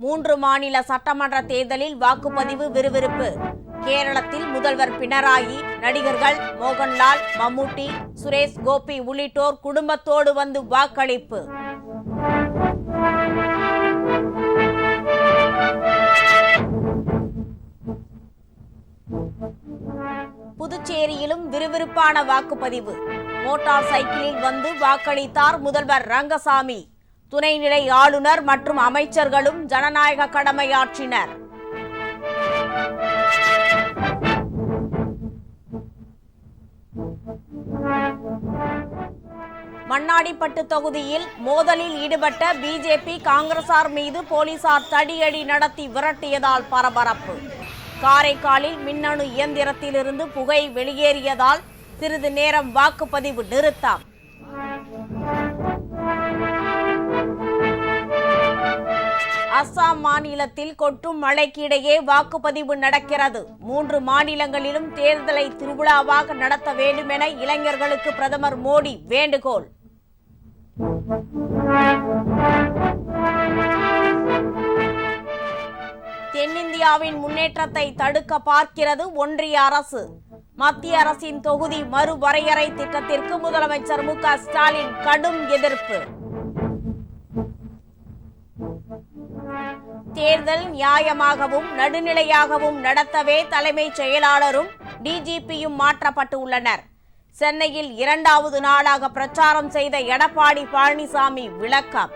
3 மாநில சட்டமன்ற தேர்தலில் வாக்குப்பதிவு விறுவிறுப்பு. கேரளத்தில் முதல்வர் பினராயி, நடிகர்கள் மோகன்லால், மம்முட்டி, சுரேஷ் கோபி உள்ளிட்டோர் குடும்பத்தோடு வந்து வாக்களிப்பு. புதுச்சேரியிலும் விறுவிறுப்பான வாக்குப்பதிவு. மோட்டார் சைக்கிளில் வந்து வாக்களித்தார் முதல்வர் ரங்கசாமி. துணைநிலை ஆளுநர் மற்றும் அமைச்சர்களும் ஜனநாயக கடமையாற்றினர். மண்ணாடிப்பட்டு தொகுதியில் மோதலில் ஈடுபட்ட பிஜேபி காங்கிரசார் மீது போலீசார் தடியடி நடத்தி விரட்டியதால் பரபரப்பு. காரைக்காலில் மின்னணு இயந்திரத்திலிருந்து புகை வெளியேறியதால் சிறிது நேரம் வாக்குப்பதிவு நிறுத்தம். அஸ்ஸாம் மாநிலத்தில் கொட்டும் மழைக்கு இடையே வாக்குப்பதிவு நடக்கிறது. 3 மாநிலங்களிலும் தேர்தலை திருவிழாவாக நடத்த வேண்டும் என இளைஞர்களுக்கு பிரதமர் மோடி வேண்டுகோள். தென்னிந்தியாவின் முன்னேற்றத்தை தடுக்க பார்க்கிறது ஒன்றிய அரசு. மத்திய அரசின் தொகுதி மறுவரையறை திட்டத்திற்கு முதலமைச்சர் மு க ஸ்டாலின் கடும் எதிர்ப்பு. தேர்தல் நியாயமாகவும் நடுநிலையாகவும் நடத்தவே தலைமைச் செயலாளரும் டிஜிபியும் மாற்றப்பட்டு உள்ளனர். சென்னையில் 2வது நாளாக பிரச்சாரம் செய்த எடப்பாடி பழனிசாமி விளக்கம்.